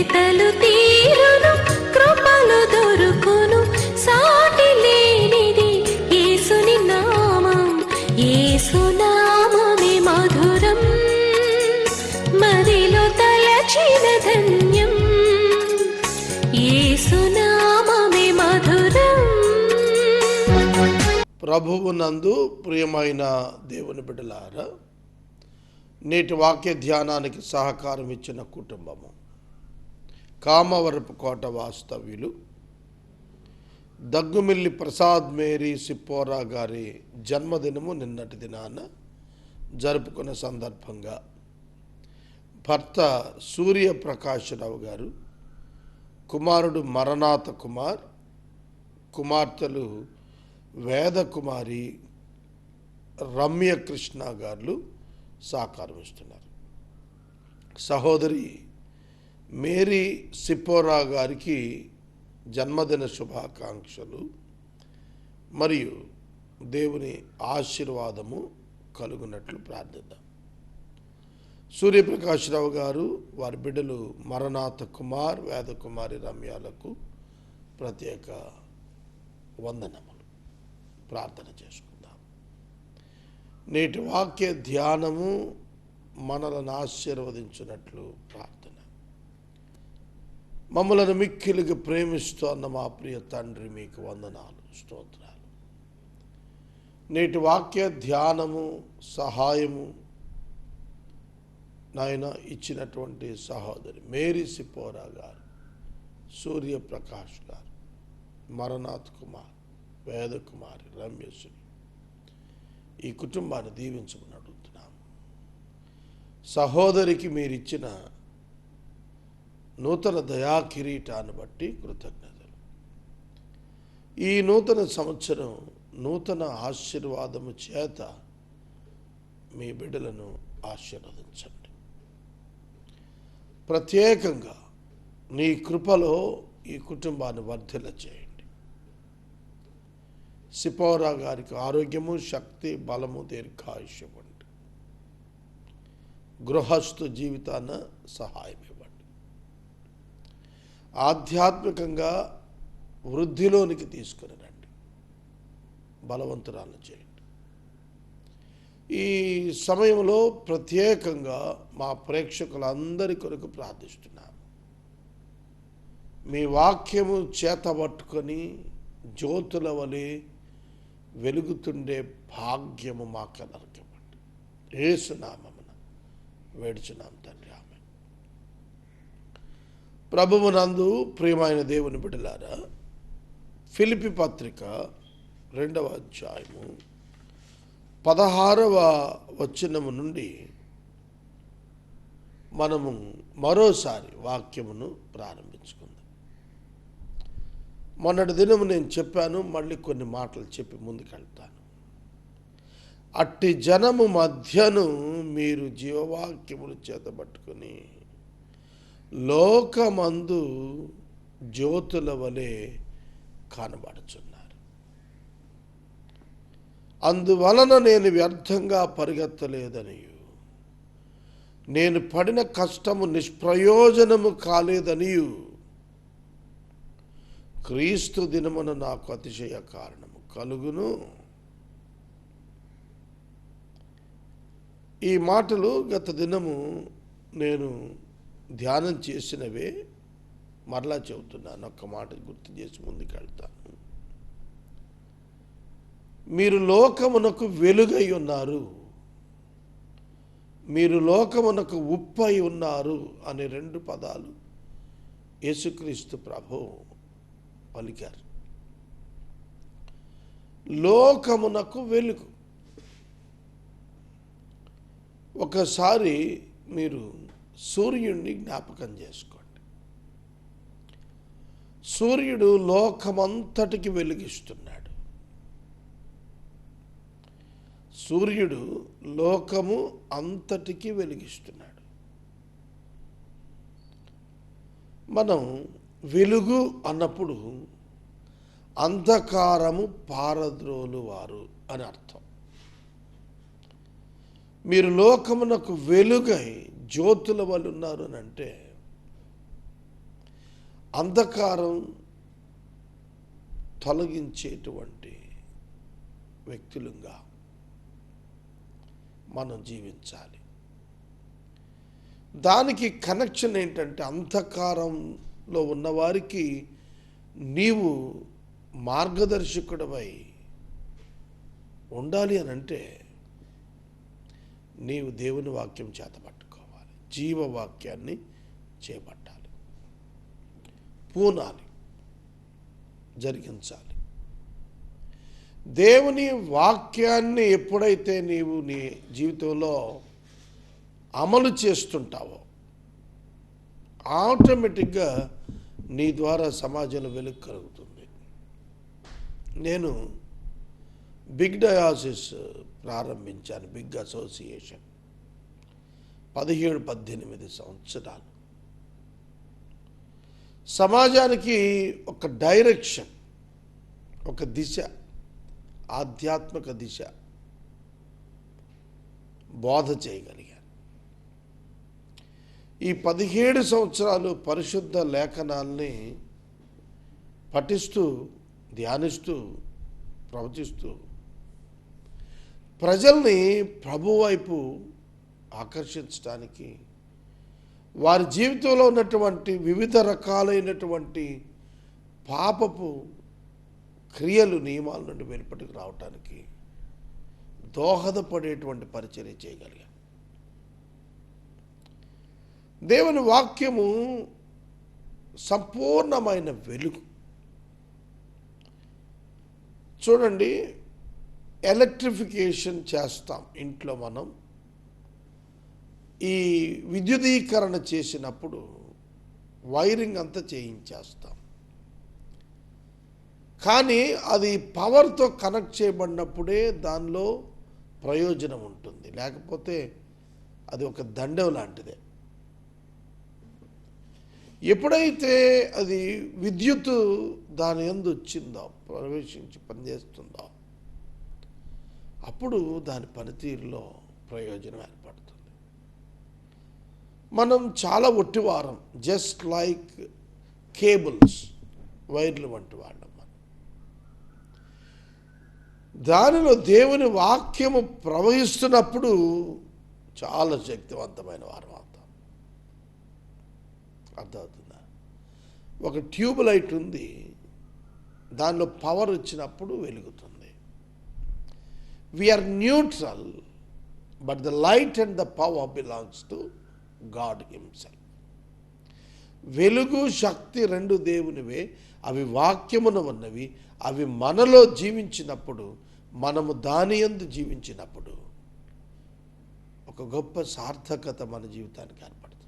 వెతలు తీరును, కృపలు దొరుకును, సాటి లేనిది యేసుని నామం. యేసునామమే మధురం, మదిలో తలచిన ధన్యం. యేసునామమే మధురం. ప్రభువునందు ప్రియమైన దేవుని బిడ్డలారా, నేటి వాక్య ధ్యానానికి సహకారం ఇచ్చిన కుటుంబము కామవరపు కోట వాస్తవ్యులు దగ్గుమిల్లి ప్రసాద్ మేరీ సిప్పోరా గారి జన్మదినము నిన్నటి దినాన జరుపుకున్న సందర్భంగా భర్త సూర్యప్రకాశరావు గారు, కుమారుడు మరణాథ కుమార్, కుమార్తెలు వేదకుమారి రమ్యకృష్ణ గారు సహకారం ఇస్తున్నారు. సహోదరి మేరీ సిప్పోరా గారికి జన్మదిన శుభాకాంక్షలు మరియు దేవుని ఆశీర్వాదము కలుగునట్లు ప్రార్థిద్దాం. సూర్యప్రకాశరావు గారు, వారి బిడ్డలు మరణాథ కుమార్, వేదకుమారి రమ్యాలకు ప్రత్యేక వందనములు. ప్రార్థన చేసుకుందాం. నేటి వాక్య ధ్యానము మనలను ఆశీర్వదించినట్లు ప్రార్థన. మమ్మలను మిక్కిలిగా ప్రేమిస్తోన్న మా ప్రియ తండ్రి, మీకు వందనాలు, స్తోత్రాలు. నేటి వాక్య ధ్యానము సహాయము నాయన ఇచ్చినటువంటి సహోదరి మేరీ సిప్పోరా గారు, సూర్యప్రకాష్ గారు, మరణాథ్ కుమార్, వేదకుమారి రమ్యశ్రీ, ఈ కుటుంబాన్ని దీవించమని అడుగుతున్నాము. సహోదరికి మీరిచ్చిన నూతన దయా కిరీటాన్ని బట్టి కృతజ్ఞతలు. ఈ నూతన సంవత్సరం నూతన ఆశీర్వాదము చేత మీ బిడ్డలను ఆశీర్వదించండి. ప్రత్యేకంగా నీ కృపలో ఈ కుటుంబాన్ని వర్ధిల్ల చేయండి. సిప్పోరా గారికి ఆరోగ్యము, శక్తి, బలము, దీర్ఘాయుష్యం ఇవ్వండి. గృహస్థు జీవితాన సహాయం ఇవ్వండి. ఆధ్యాత్మికంగా వృద్ధిలోనికి తీసుకుని రండి. బలవంతురాలను చేయండి. ఈ సమయంలో ప్రత్యేకంగా మా ప్రేక్షకులందరి కొరకు ప్రార్థిస్తున్నాము. మీ వాక్యము చేతబట్టుకొని జ్యోతుల వలె వెలుగుతుండే భాగ్యము మాకనరకివ్వండి. యేసు నామమున వేడుచున్నాం తండ్రి, ఆమేన్. ప్రభువునందు ప్రియమైన దేవుని బిడ్డలారా, ఫిలిప్పీ పత్రిక 2వ అధ్యాయము 16వ వచనము నుండి మనము మరోసారి వాక్యమును ప్రారంభించుకుందాం. మొన్నటి దినము నేను చెప్పాను, మళ్ళీ కొన్ని మాటలు చెప్పి ముందుకెళ్తాను. అట్టి జనము మధ్యను మీరు జీవవాక్యములు చేతబట్టుకుని లోకమందు జ్యోతుల వలె కనబడుచున్నారు. అందువలన నేను వ్యర్థంగా పరిగెత్తలేదనియు, నేను పడిన కష్టము నిష్ప్రయోజనము కాలేదనియు, క్రీస్తు దినమున నాకు అతిశయ కారణము కలుగును. ఈ మాటలు గత దినము నేను ధ్యానం చేసినవే మరలా చెబుతున్నాను. ఒక్క మాట గుర్తు చేసి ముందుకెళ్తాను. మీరు లోకమునకు వెలుగై ఉన్నారు, మీరు లోకమునకు ఉప్పై ఉన్నారు అనే 2 పదాలు యేసుక్రీస్తు ప్రభువు పలికారు. లోకమునకు వెలుగు. ఒకసారి మీరు సూర్యుడిని జ్ఞాపకం చేసుకోండి. సూర్యుడు లోకమంతటికి వెలుగిస్తున్నాడు. సూర్యుడు లోకము అంతటికి వెలిగిస్తున్నాడు. మనం వెలుగు అన్నప్పుడు అంధకారము పారద్రోలువారు అని అర్థం. మీరు లోకమునకు వెలుగై జ్యోతుల వలె ఉన్నారు అని అంటే అంధకారం తొలగించేటువంటి వ్యక్తులుగా మనం జీవించాలి. దానికి కనెక్షన్ ఏంటంటే, అంధకారంలో ఉన్నవారికి నీవు మార్గదర్శకుడివై ఉండాలి అని అంటే నీవు దేవుని వాక్యం చేత పట్టుకోవాలి, జీవవాక్యాన్ని చేపట్టాలి, పూనాలి, జరిగించాలి. దేవుని వాక్యాన్ని ఎప్పుడైతే నీవు నీ జీవితంలో అమలు చేస్తుంటావో ఆటోమేటిక్గా నీ ద్వారా సమాజంలో వెలుగు కలుగుతుంది. నేను బిగ్ డయాసిస్ ప్రారంభించాను, బిగ్ అసోసియేషన్ 17-18 సంవత్సరాలు. సమాజానికి ఒక డైరెక్షన్, ఒక దిశ, ఆధ్యాత్మిక దిశ బోధ చేయగలిగాను. ఈ 17 సంవత్సరాలు పరిశుద్ధ లేఖనాల్ని పఠిస్తూ, ధ్యానిస్తూ, ప్రవచిస్తూ ప్రజల్ని ప్రభు వైపు ఆకర్షించడానికి, వారి జీవితంలో ఉన్నటువంటి వివిధ రకాలైనటువంటి పాపపు క్రియలు, నియమాల నుండి వెలుపటికి రావటానికి దోహదపడేటువంటి పరిచర్య చేయగలిగాను. దేవుని వాక్యము సంపూర్ణమైన వెలుగు. చూడండి, ఎలక్ట్రిఫికేషన్ చేస్తాం ఇంట్లో. మనం ఈ విద్యుదీకరణ చేసినప్పుడు వైరింగ్ అంతా చేయించేస్తాం, కానీ అది పవర్తో కనెక్ట్ చేయబడినప్పుడే దానిలో ప్రయోజనం ఉంటుంది, లేకపోతే అది ఒక దండం లాంటిదే. ఎప్పుడైతే అది విద్యుత్ దాని యందు వచ్చిందో, ప్రవేశించి పనిచేస్తుందో, అప్పుడు దాని పనితీరులో ప్రయోజనం ఏర్పడుతుంది. మనం చాలా ఒట్టివారం, జస్ట్ లైక్ కేబుల్స్, వైర్లు వంటి వాళ్ళం. మనం దానిలో దేవుని వాక్యము ప్రవహిస్తున్నప్పుడు చాలా శక్తివంతమైన వారం అవుతాం. అర్థమవుతుందా? ఒక ట్యూబ్ లైట్ ఉంది, దానిలో పవర్ వచ్చినప్పుడు వెలుగుతుంది. We are neutral, but the light and the power belongs to God himself. వెలుగు, శక్తి రెండు దేవునివే. అవి వాక్యమున ఉన్నవి. అవి మనలో జీవించినప్పుడు, మనము దాని యందు జీవించినప్పుడు ఒక గొప్ప సార్థకత మన జీవితానికి ఏర్పడుతుంది.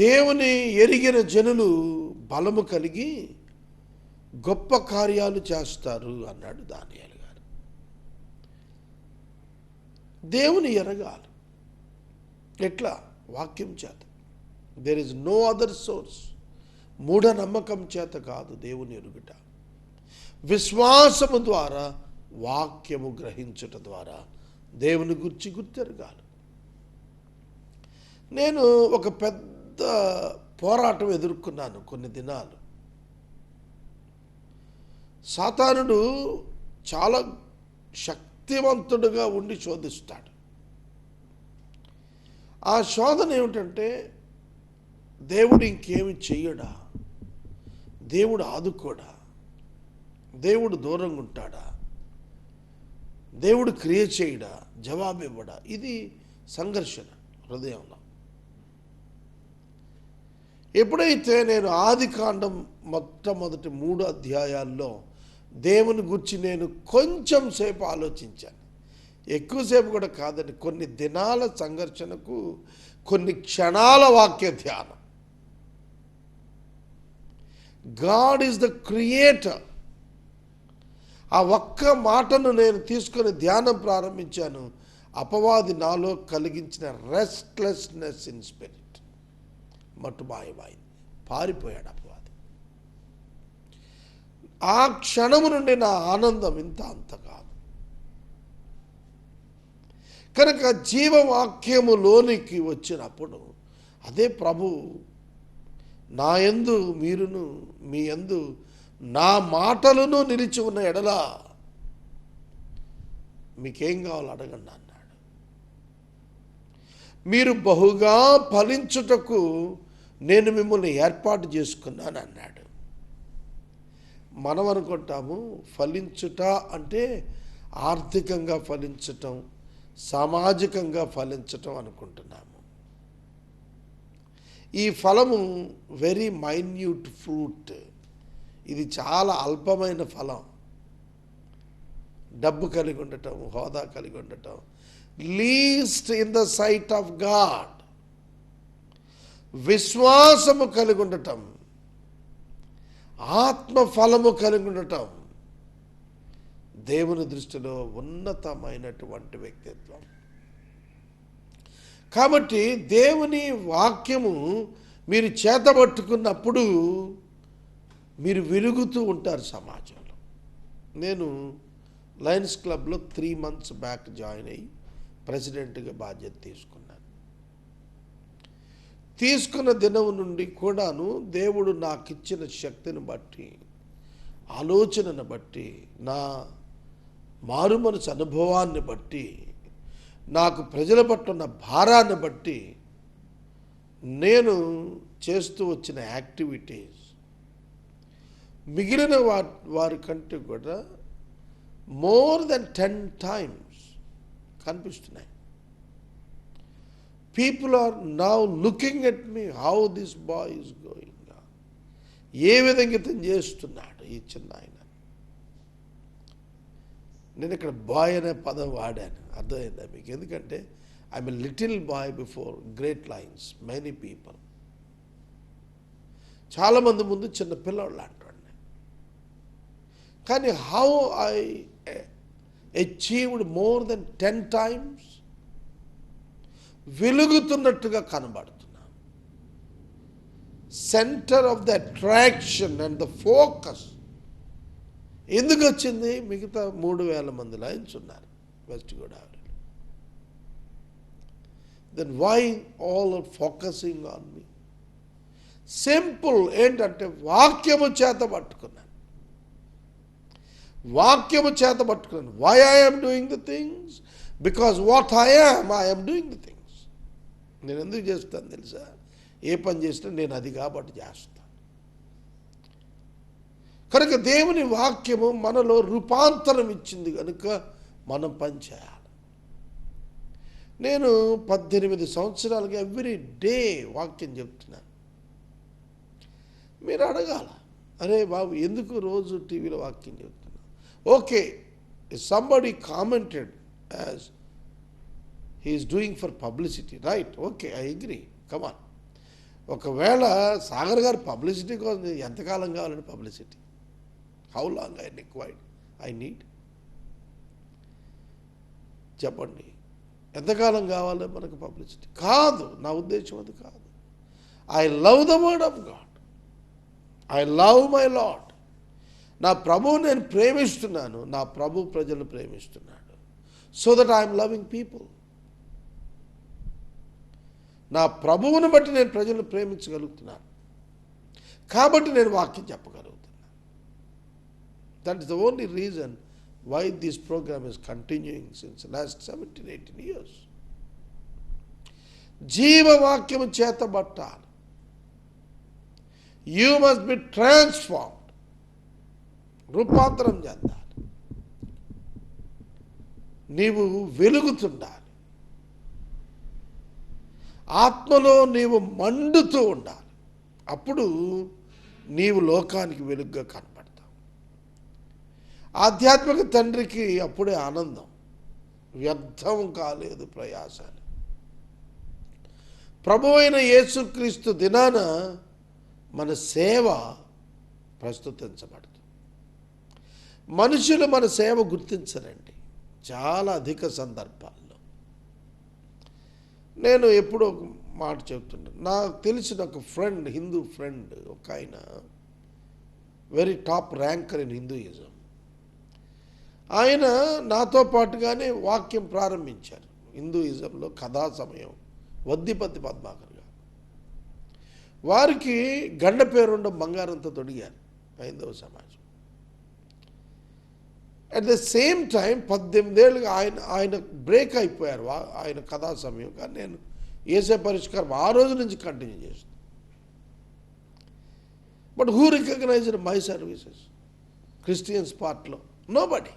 దేవుని ఎరిగిన జనులు బలము కలిగి గొప్ప కార్యాలు చేస్తారు అన్నాడు దానియేలు గారు. దేవుని ఎరగాలి. ఎట్లా? వాక్యం చేత. There is no other source. మూఢనమ్మకం చేత కాదు దేవుని ఎరుగుట. విశ్వాసము ద్వారా, వాక్యము గ్రహించుట ద్వారా దేవుని గురించి గుర్తెరగాలి. నేను ఒక పెద్ద పోరాటం ఎదుర్కొన్నాను కొన్ని దినాలు. సాతానుడు చాలా శక్తివంతుడుగా ఉండి శోధిస్తాడు. ఆ శోధన ఏమిటంటే, దేవుడు ఇంకేమి చెయ్యడా, దేవుడు ఆదుకోడా, దేవుడు దూరంగా ఉంటాడా, దేవుడు క్రియ చేయడా, జవాబు ఇవ్వడా. ఇది సంఘర్షణ హృదయంలో. ఎప్పుడైతే నేను ఆదికాండం మొట్టమొదటి 3 అధ్యాయాల్లో దేవుని గురించి నేను కొంచెం సేపు ఆలోచించాను, ఎక్కువసేపు కూడా కాదండి, కొన్ని దినాల సంఘర్షణకు కొన్ని క్షణాల వాక్య ధ్యానం. God is the creator. ఆ ఒక్క మాటను నేను తీసుకొని ధ్యానం ప్రారంభించాను. అపవాది నాలో కలిగించిన రెస్ట్లెస్నెస్ ఇన్ స్పిరిట్ మట్టుమాయమైంది. పారిపోయాడు అపవాది. ఆ క్షణము నుండి నా ఆనందం ఇంత అంత కాదు. కనుక జీవవాక్యములోనికి వచ్చినప్పుడు అదే ప్రభు, నా యందు మీరును మీ యందు నా మాటలను నిలిచి ఉన్న ఎడల మీకేం కావాలో అడగండి అన్నాడు. మీరు బహుగా ఫలించుటకు నేను మిమ్మల్ని ఏర్పాటు చేసుకున్నాను అన్నాడు. మనం అనుకుంటాము ఫలించుట అంటే ఆర్థికంగా ఫలించటం, సామాజికంగా ఫలించటం అనుకుంటున్నాము. ఈ ఫలము వెరీ మైన్యూట్ ఫ్రూట్, ఇది చాలా అల్పమైన ఫలం. డబ్బు కలిగి ఉండటం, హోదా కలిగి ఉండటం, least in the sight of God. విశ్వాసము కలిగి ఉండటం, ఆత్మ ఫలము కలిగి ఉండటం దేవుని దృష్టిలో ఉన్నతమైనటువంటి వ్యక్తిత్వం. కాబట్టి దేవుని వాక్యము మీరు చేతబట్టుకున్నప్పుడు మీరు వెలుగుతూ ఉంటారు సమాజంలో. నేను లయన్స్ క్లబ్లో 3 months బ్యాక్ జాయిన్ అయ్యి ప్రెసిడెంట్గా బాధ్యత తీసుకున్న దినం నుండి కూడాను దేవుడు నాకు ఇచ్చిన శక్తిని బట్టి, ఆలోచనను బట్టి, నా మారుమనసు అనుభవాన్ని బట్టి, నాకు ప్రజల పట్ల ఉన్న భారాన్ని బట్టి నేను చేస్తూ వచ్చిన యాక్టివిటీస్ మిగిలిన వారి కంటే కూడా more than 10 times కనిపిస్తున్నాయి. People are now looking at me, how this boy is going. ఏ విధంగా ఇతను చేస్తున్నాడు ఈ చిన్న ఆయన. నేను ఇక్కడ బాయ్ అనే పదం వాడాను, అర్థమైందా మీకు? ఎందుకంటే I'm a little boy before great lions, many people. చాలామంది ముందు చిన్న పిల్లవాళ్ళు అంటాడు. కానీ how I achieved more than 10 times వెలుగుతున్నట్టుగా కనబడుతున్నా. Centre of the attraction and the focus ఎందుకు వచ్చింది? మిగతా 3,000 మంది లైన్స్ ఉన్నారు వెస్ట్ గోదావరిలో. Then why all are focusing on me? Simple, ఏంటంటే వాక్యము చేత పట్టుకున్నాను. Why I'm doing the things? Because what I'm doing the things. నేను ఎందుకు చేస్తాను తెలుసా? ఏ పని చేసినా నేను అది కాబట్టి చేస్తాను. కనుక దేవుని వాక్యము మనలో రూపాంతరం ఇచ్చింది కనుక మనం పని చేయాలి. నేను 18 సంవత్సరాలుగా ఎవ్రీ డే వాక్యం చెప్తున్నాను. మీరు అడగాల, అరే బాబు ఎందుకు రోజు టీవీలో వాక్యం చెప్తున్నా? Okay, somebody commented as he is doing for publicity, right? Okay, I agree, come on. ఒకవేళ సాగర్ గారు పబ్లిసిటీ కోసం ఎంతకాలం కావాలండి publicity? How long I need చెప్పండి. ఎంతకాలం కావాలి మనకు పబ్లిసిటీ? కాదు, నా ఉద్దేశం అది కాదు. I love the word of God, I love my Lord. నా ప్రభువు నేను ప్రేమిస్తున్నాను, నా ప్రభు ప్రజలను ప్రేమిస్తున్నాడు. So that I'm loving people. నా ప్రభువుని బట్టి నేను ప్రజలను ప్రేమించగలుగుతున్నాను కాబట్టి నేను వాక్యం చెప్పగలుగుతున్నాను. That is the only reason why this programme is continuing since last 17-18 years. జీవవాక్యము చేతబట్టాలి. You must be transformed. రూపాంతరం చెందాలి. నీవు వెలుగుతుండాలి. ఆత్మలో నీవు మండుతూ ఉండాలి. అప్పుడు నీవు లోకానికి వెలుగుగా కనపడతావు. ఆధ్యాత్మిక తండ్రికి అప్పుడే ఆనందం. వ్యర్థం కాలేదు ప్రయాసాలు. ప్రభువైన యేసుక్రీస్తు దినాన మన సేవ ప్రస్తుతించబడుతుంది. మనుషులు మన సేవ గుర్తించరండి చాలా అధిక సందర్భాల్లో. నేను ఎప్పుడో ఒక మాట చెప్తుంటాను. నాకు తెలిసిన ఒక ఫ్రెండ్, హిందూ ఫ్రెండ్, ఒక ఆయన very top ranker in Hinduism. ఆయన నాతో పాటుగానే వాక్యం ప్రారంభించారు హిందూయిజంలో. కథా సమయం వద్దిపత్తి పద్మాకర్ గారు. వారికి గండ పేరుండ బంగారంతో తొడిగారు హైందవ సమాజం. అట్ ద సేమ్ టైం 18 ఏళ్ళుగా ఆయన బ్రేక్ అయిపోయారు ఆయన కథా సమయం. కానీ నేను ఏసే పరిష్కారం ఆ రోజు నుంచి కంటిన్యూ చేస్తాను. But who recognised my services Christians పార్ట్లో? Nobody.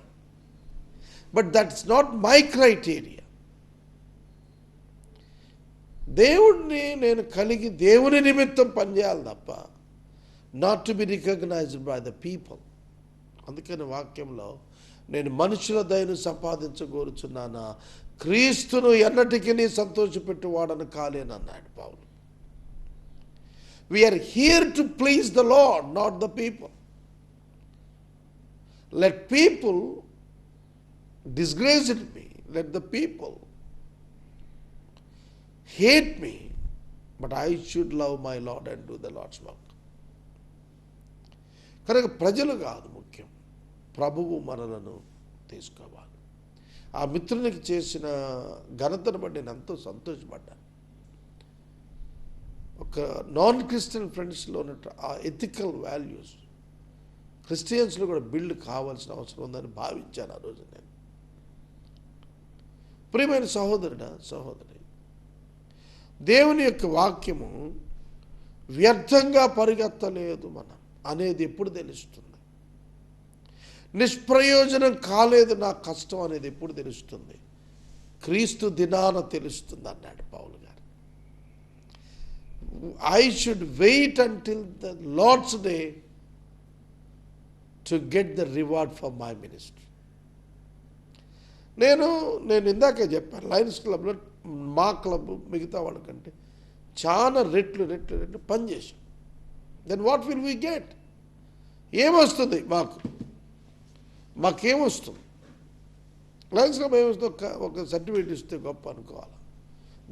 But that's not my criteria. దేవుణ్ణి నేను కలిగి దేవుని నిమిత్తం పనిచేయాలి తప్ప not to be recognised by the people. అందుకని వాక్యంలో నేను మనుషుల దయను సంపాదించగోరుచున్నానా, క్రీస్తును ఎన్నటికీ సంతోషపెట్టువాడని కాలేనన్నాడు పౌలు. We are here to please the Lord, not the people. Let people disgraced me, let the people hate me, but I should love my Lord and do the Lord's work. కనుక ప్రజలు కాదు ముఖ్యం, ప్రభువు మనలను తీసుకోవాలి. ఆ మిత్రునికి చేసిన ఘనతను బట్టి నేను ఎంతో సంతోషపడ్డాను. ఒక నాన్ క్రిస్టియన్ ఫ్రెండ్స్లో ఉన్నట్టు ఆ ఎథికల్ వాల్యూస్ క్రిస్టియన్స్లో కూడా బిల్డ్ కావాల్సిన అవసరం ఉందని భావించాను ఆ రోజు నేను. ప్రియమైన సహోదరి, దేవుని యొక్క వాక్యము వ్యర్థంగా పరిగెత్తలేదు మనం అనేది ఎప్పుడు తెలుస్తుంది? నిష్ప్రయోజనం కాలేదు నా కష్టం అనేది ఎప్పుడు తెలుస్తుంది? క్రీస్తు దినాన తెలుస్తుంది అన్నాడు పౌలు గారు. I should wait until the Lord's day to get the reward for my ministry. నేను ఇందాకే చెప్పాను, లయన్స్ క్లబ్లో మా క్లబ్ మిగతా వాళ్ళకంటే చాలా రెట్లు పనిచేసాం. Then what will we get? ఏమొస్తుంది మాకేమొస్తుంది? లయన్స్ క్లబ్ ఏమొస్తుంది? ఒక సర్టిఫికేట్ ఇస్తే గొప్ప అనుకోవాలి.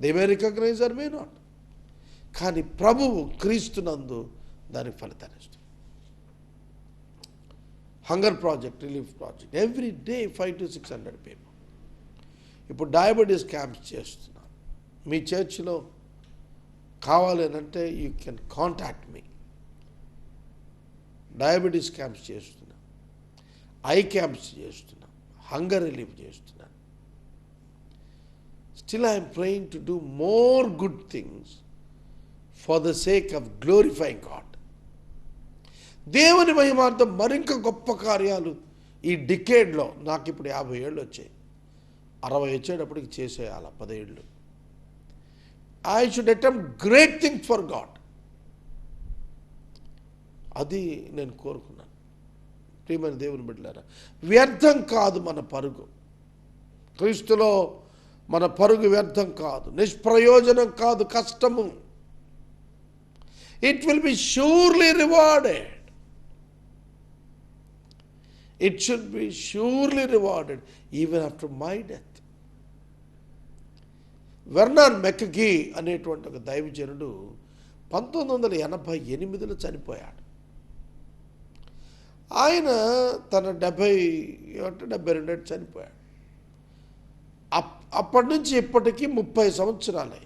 They may recognise or may not. కానీ ప్రభువు క్రీస్తునందు దానికి ఫలితాన్ని ఇస్తుంది. Hunger project, relief project, every day 500 to 600 people. ఇప్పుడు డయాబెటీస్ క్యాంప్స్ చేస్తున్నాను. మీ చర్చిలో కావాలి అంటే you can contact me. Diabetes camps చేస్తున్నాను, ఐ క్యాంప్స్ చేస్తున్నాను, హంగర్ రిలీఫ్ చేస్తున్నాను. Still I'm praying to do more good things for the sake of glorifying God. దేవుని మహిమార్థం మరింక గొప్ప కార్యాలు ఈ డికేడ్లో. నాకు ఇప్పుడు 50 ఏళ్ళు వచ్చాయి, 60 వచ్చేటప్పటికి చేసేయాల 10 ఏళ్ళు. I should attempt great things for God. అది నేను కోరుకున్నాను. ప్రియమైన దేవుని బిడ్డలారా, వ్యర్థం కాదు మన పరుగు. క్రీస్తులో మన పరుగు వ్యర్థం కాదు, నిష్ప్రయోజనం కాదు, కష్టము. It will be surely rewarded. It should be surely rewarded even after my death. Vernon McGee అనేటువంటి ఒక దైవజనుడు 1988లో చనిపోయాడు. ఆయన తన 72 చనిపోయాడు. అప్పటి నుంచి ఇప్పటికీ 30 సంవత్సరాలే.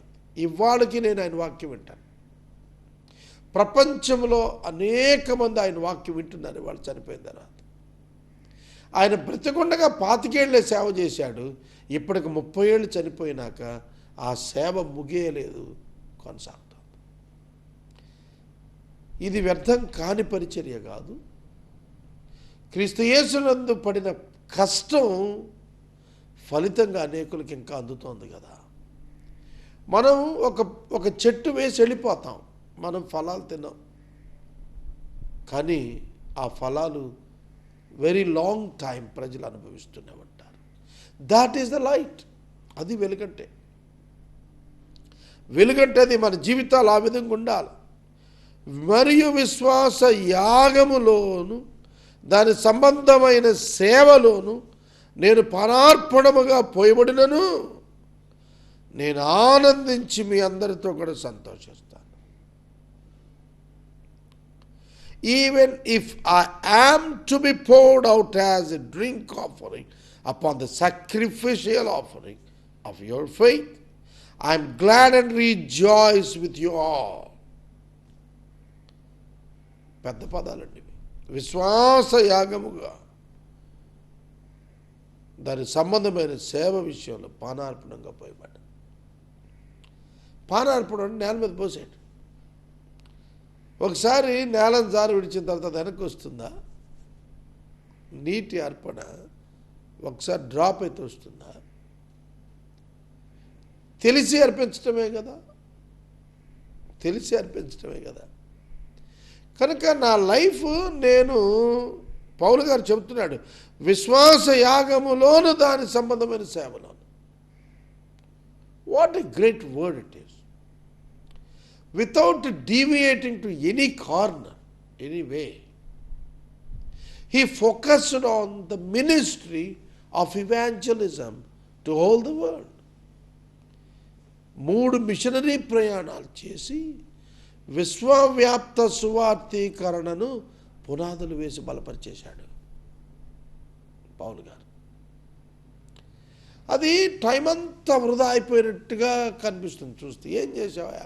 ఇవాళకి నేను ఆయన వాక్యం వింటాను. ప్రపంచంలో అనేక మంది ఆయన వాక్యం వింటున్నారు వాళ్ళు చనిపోయిన తర్వాత. ఆయన బ్రతికుండగా 25 ఏళ్ళే సేవ చేశాడు. ఇప్పటికి 30 ఏళ్ళు చనిపోయినాక ఆ సేవ ముగియలేదు, కొనసాగుతుంది. ఇది వ్యర్థం కాని పరిచర్య కాదు. క్రీస్తు యేసునందు పడిన కష్టం ఫలితంగా అనేకులకి ఇంకా అందుతోంది కదా. మనం ఒక చెట్టు వేసి వెళ్ళిపోతాం, మనం ఫలాలు తిన్నాం, కానీ ఆ ఫలాలు వెరీ లాంగ్ టైం ప్రజలు అనుభవిస్తూనే ఉంటారు. That is the light. అది వెలుగంటే. అది మన జీవితాలు ఆ విధంగా ఉండాలి. మరియు విశ్వాస యాగములోను దాని సంబంధమైన సేవలోను నేను పానార్పణముగా పోయబడినను నేను ఆనందించి మీ అందరితో కూడా సంతోషిస్తాను. Even if I am to be poured out as a drink offering upon the sacrificial offering of your faith, I am glad and rejoice with you all. పెద్ద పదాలండి ఇవి. విశ్వాస యాగముగా దాని సంబంధమైన సేవ విషయంలో పానార్పణంగా పోయబడ్డ. పానార్పణం అంటే నేల మీద పోసేయండి. ఒకసారి నేలను జారి విడిచిన తర్వాత అది వెనక్కి వస్తుందా? నీటి అర్పణ ఒకసారి డ్రాప్ అయితే వస్తుందా? తెలిసి అర్పించటమే కదా, తెలిసి అర్పించటమే కదా. కనుక నా లైఫ్ నేను పౌలు గారు చెబుతున్నాడు, విశ్వాస యాగములోను దాని సంబంధమైన సేవలోను. What a great word it is. Without deviating to any corner, any way, he focused on the ministry of evangelism to all the world. 3 machinery ప్రయాణాలు చేసి విశ్వవ్యాప్త సువార్తీకరణను పునాదులు వేసి బలపరిచేశాడు పౌలు గారు. అది టైం అంతా వృధా అయిపోయినట్టుగా కనిపిస్తుంది చూస్తే. ఏం చేసావా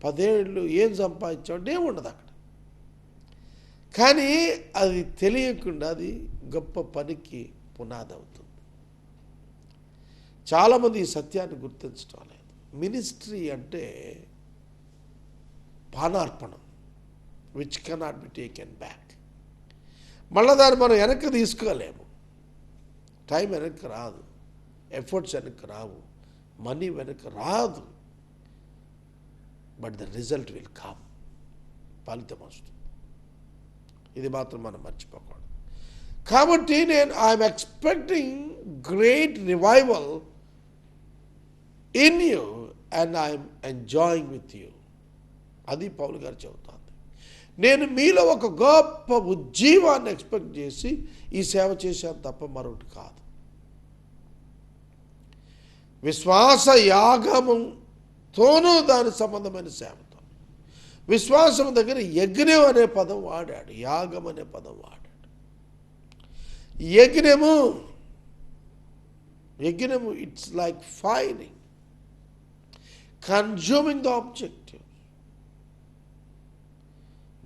10 ఏళ్ళు, ఏం సంపాదించావు అంటే ఏముండదు అక్కడ. కానీ అది తెలియకుండా అది గొప్ప పనికి పునాది అవుతుంది. చాలామంది ఈ సత్యాన్ని గుర్తించడం లేదు. మినిస్ట్రీ అంటే పానార్పణం, which cannot be taken back. మళ్ళీ దాన్ని మనం వెనక్కి తీసుకోలేము. టైం వెనక్కి రాదు, ఎఫర్ట్స్ వెనక్కి రావు, మనీ వెనక్కి రాదు. But the result will come. ఫలితం వస్తుంది. ఇది మాత్రం మనం మర్చిపోకూడదు. కాబట్టి I'm expecting great revival in you and I'm enjoying with you. అది పౌలు గారు చెబుతోంది. నేను మీలో ఒక గొప్ప ఉజ్జీవాన్ని ఎక్స్పెక్ట్ చేసి ఈ సేవ చేశాను తప్ప మరొకటి కాదు. విశ్వాస యాగముతోనూ దాని సంబంధమైన సేవతో. విశ్వాసం దగ్గర యజ్ఞం అనే పదం వాడాడు, యాగం అనే పదం వాడాడు. యజ్ఞము it's like firing, consuming the objective.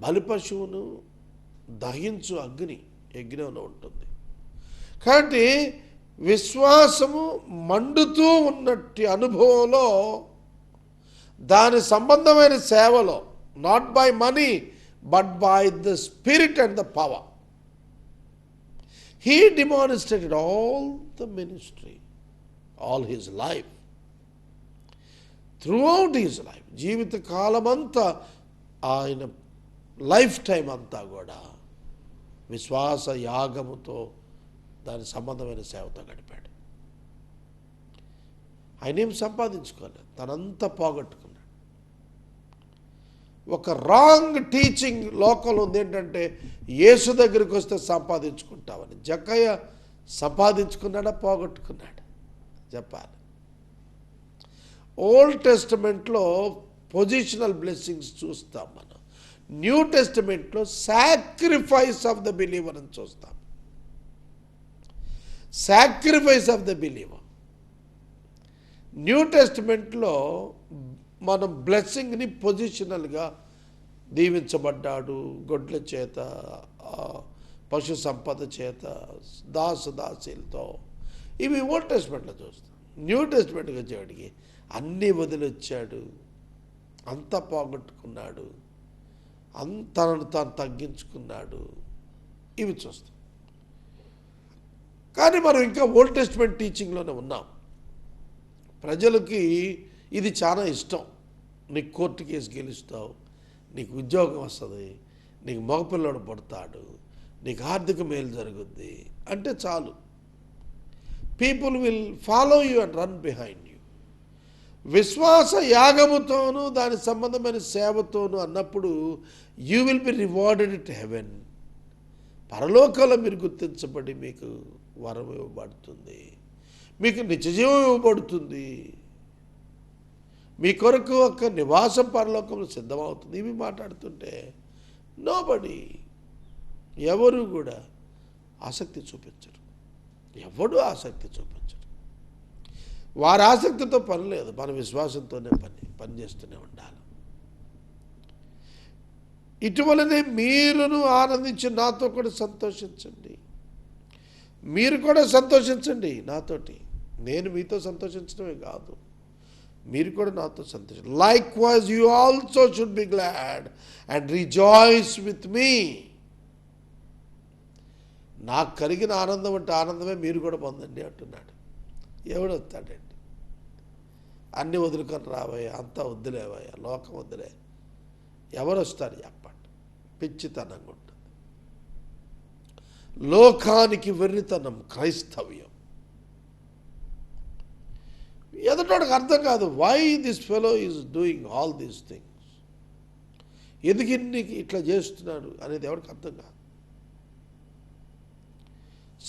బలిపశువును దహించు అగ్ని యజ్ఞంలో ఉంటుంది. కాబట్టి విశ్వాసము మండుతూ ఉన్నట్టి అనుభవంలో దాని సంబంధమైన సేవలో, not by money but by the spirit and the power, he demonstrated all the ministry, all his life, throughout his life. జీవిత కాలమంతా ఆయన లైఫ్ టైం అంతా కూడా విశ్వాస యాగముతో దాని సంబంధమైన సేవతో గడిపాడు. ఆయన ఏం సంపాదించుకోలేదు, తనంతా పోగొట్టుకున్నాడు. ఒక రాంగ్ టీచింగ్ లోకంలో ఉంది ఏంటంటే యేసు దగ్గరికి వస్తే సంపాదించుకుంటామని. జక్కయ్య సంపాదించుకున్నాడా, పోగొట్టుకున్నాడు చెప్పాలి. ఓల్డ్ టెస్టమెంట్లో పొజిషనల్ బ్లెస్సింగ్స్ చూస్తాం మనం. న్యూ టెస్టమెంట్లో సాక్రిఫైస్ ఆఫ్ ద బిలీవర్ అని చూస్తాం. Sacrifice of the believer. New టెస్టమెంట్లో మనం బ్లెస్సింగ్ని పొజిషనల్గా దీవించబడ్డాడు, గొడ్ల చేత, పశు సంపద చేత, దాసుదాసీలతో. ఇవి ఓల్డ్ టెస్ట్మెంట్లో చూస్తాం. న్యూ టెస్ట్మెంట్కి వచ్చేవాడికి అన్నీ వదిలొచ్చాడు, అంతా పోగొట్టుకున్నాడు, తనను తాను తగ్గించుకున్నాడు. ఇవి చూస్తాం. కానీ మనం ఇంకా ఓల్డ్ టెస్ట్మెంట్ టీచింగ్లోనే ఉన్నాం. ప్రజలకి ఇది చాలా ఇష్టం. నీకు కోర్టు కేసు గెలుస్తావు, నీకు ఉద్యోగం వస్తుంది, నీకు మగపిల్లడు పుడతాడు, నీకు ఆర్థిక మేలు జరుగుద్ది అంటే చాలు. People will follow you and run behind you. విశ్వాస యాగముతోనూ దాని సంబంధమైన సేవతోనూ అన్నప్పుడు you will be rewarded it heaven. పరలోకంలో మీరు గుర్తించబడి మీకు వరం ఇవ్వబడుతుంది, మీకు నిత్యజీవం ఇవ్వబడుతుంది, మీ కొరకు ఒక నివాసం పరలోకంలో సిద్ధమవుతుంది. ఇవి మాట్లాడుతుంటే నోబడి, ఎవరు కూడా ఆసక్తి చూపించరు. ఎవడు ఆసక్తి చూపించరు. వారి ఆసక్తితో పని లేదు, మన విశ్వాసంతోనే పని చేస్తూనే ఉండాలి. ఇటువలనే మీరును ఆనందించి నాతో కూడా సంతోషించండి. మీరు కూడా సంతోషించండి నాతోటి. నేను మీతో సంతోషించడమే కాదు, మీరు కూడా నాతో సంతోషం. Likewise you also should be glad and rejoice with me. నాకు కలిగిన ఆనందం అంటే ఆనందమే మీరు కూడా పొందండి అంటున్నాడు. ఎవడు వస్తాడండి? అన్నీ వదులుకొని రావయ్యా, అంతా వద్దులేవయ్యా, లోకం వద్దులే. ఎవరు వస్తారు చెప్పండి? పిచ్చితనంగా ఉంటుంది. లోకానికి వెర్రితనం క్రైస్తవ్యం. ఎదుటోడికి అర్థం కాదు, why this fellow is doing all these things, ఎందుకు ఇట్లా చేస్తున్నాడు అనేది ఎవరికి అర్థం కాదు.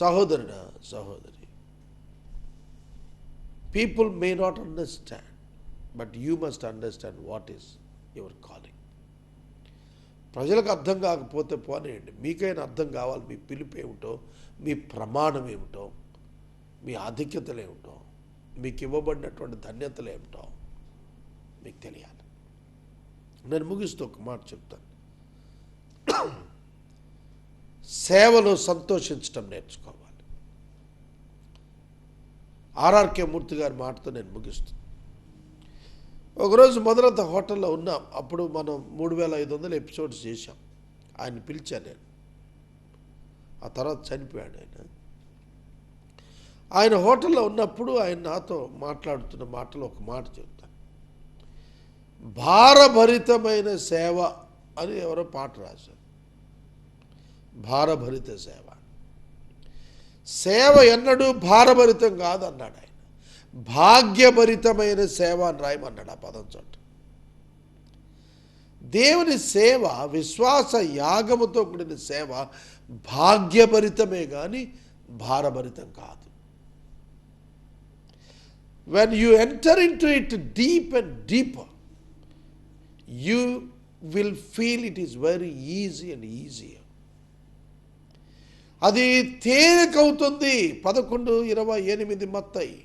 సహోదరుడా, సహోదరి, people may not understand, but you must understand what is your calling. ప్రజలకు అర్థం కాకపోతే పోనేయండి, మీకైనా అర్థం కావాలి. మీ పిలుపు ఏమిటో, మీ ప్రమాణం ఏమిటో, మీ ఆధిక్యతలు ఏమిటో, మీకు ఇవ్వబడినటువంటి ధన్యతలు ఏమిటో మీకు తెలియాలి. నేను ముగిస్తూ ఒక మాట చెప్తాను. సేవలో సంతోషించడం నేర్చుకోవాలి. ఆర్ఆర్కే మూర్తి గారి మాటతో నేను ముగిస్తాను. ఒకరోజు మొదలంతా హోటల్లో ఉన్నాం. అప్పుడు మనం 3500 ఎపిసోడ్స్ చేశాం. ఆయన పిలిచాను నేను. ఆ తర్వాత చనిపోయాడు ఆయన. ఆయన హోటల్లో ఉన్నప్పుడు ఆయన నాతో మాట్లాడుతున్న మాటలో ఒక మాట చెప్తాను. భారభరితమైన సేవ అని ఎవరో పాట రాశారు. భారభరిత సేవ. సేవ ఎన్నడూ భారభరితం కాదు అన్నాడు ఆయన. భాగ్యభరితమైన సేవ అని రాయమన్నాడు ఆ పదం చోట. దేవుని సేవ, విశ్వాస యాగముతో కూడిన సేవ భాగ్యభరితమే కానీ భారభరితం కాదు. When you enter into it deep and deeper, you will feel it is very easy and easier. అది తేలికవుతుంది. 11:28 మత్తయి.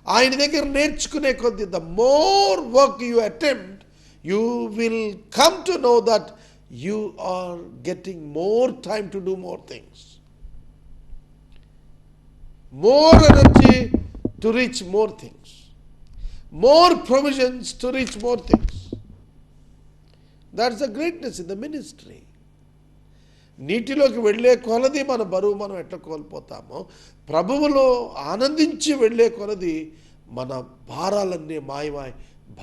ఆయన దగ్గర నేర్చుకునే కొద్దీ, the more work you attempt, you will come to know that you are getting more time to do more things, more energy to reach more things, more provisions to reach more things. That's the greatness in the ministry. నీటిలోకి వెళ్ళే కొలది మన బరువు మనం ఎట్లా కోల్పోతామో, ప్రభువులో ఆనందించి వెళ్ళే కొలది మన భారాలన్నీ మాయమాయ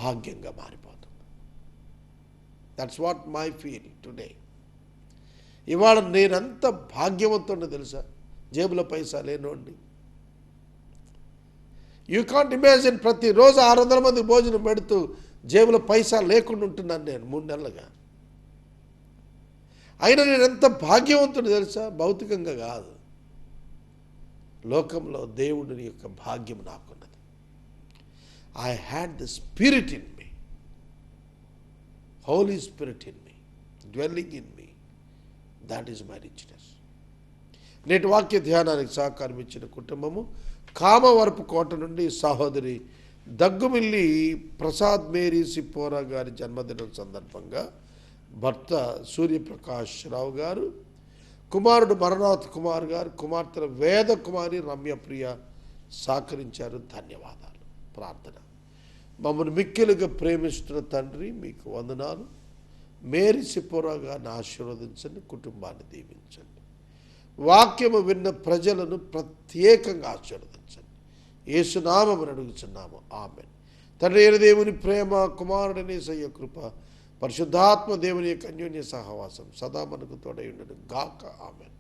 భాగ్యంగా మారిపోతుంది. That's what my feel today. ఇవాళ నేనంత భాగ్యవంతుడిని తెలుసా? జేబులో పైసా లేనోండి. You can't imagine. ప్రతిరోజు 600 మంది భోజనం పెడుతూ జేబులో పైసా లేకుండా ఉంటున్నాను నేను 3 నెలలుగా. అయినా నేను ఎంత భాగ్యవంతుడు తెలుసా? భౌతికంగా కాదు, లోకంలో దేవుడి యొక్క భాగ్యం నాకున్నది. I had the spirit in me, Holy Spirit in me, dwelling in me. That is my richness. నేటి వాక్య ధ్యానానికి సహకారం ఇచ్చిన కుటుంబము కామవరపు కోట నుండి సహోదరి దగ్గుమిల్లి ప్రసాద్ మేరీ సిప్పోరా గారి జన్మదినం సందర్భంగా భర్త సూర్యప్రకాష్ రావు గారు, కుమారుడు మరణాథ్ కుమార్ గారు, కుమార్తె వేద కుమారి రమ్యప్రియ సహకరించారు. ధన్యవాదాలు. ప్రార్థన. మమ్మల్ని మిక్కిలుగా ప్రేమిస్తున్న తండ్రి, మీకు వందనాలు. మేరీ సిప్పోరా గారిని ఆశీర్వదించండి, కుటుంబాన్ని దీవించండి. వాక్యము విన్న ప్రజలను ప్రత్యేకంగా ఆశీర్వదించండి. యేసునామమున అడుగుచున్నాము, ఆమేన్. తండ్రి అయిన దేవుని ప్రేమ, కుమారుడని యేసయ్య కృప, పరిశుద్ధాత్మ దేవుని యొక్క అన్యోన్య సహవాసం సదా మనకు తోడై ఉండును గాక. ఆమేన్.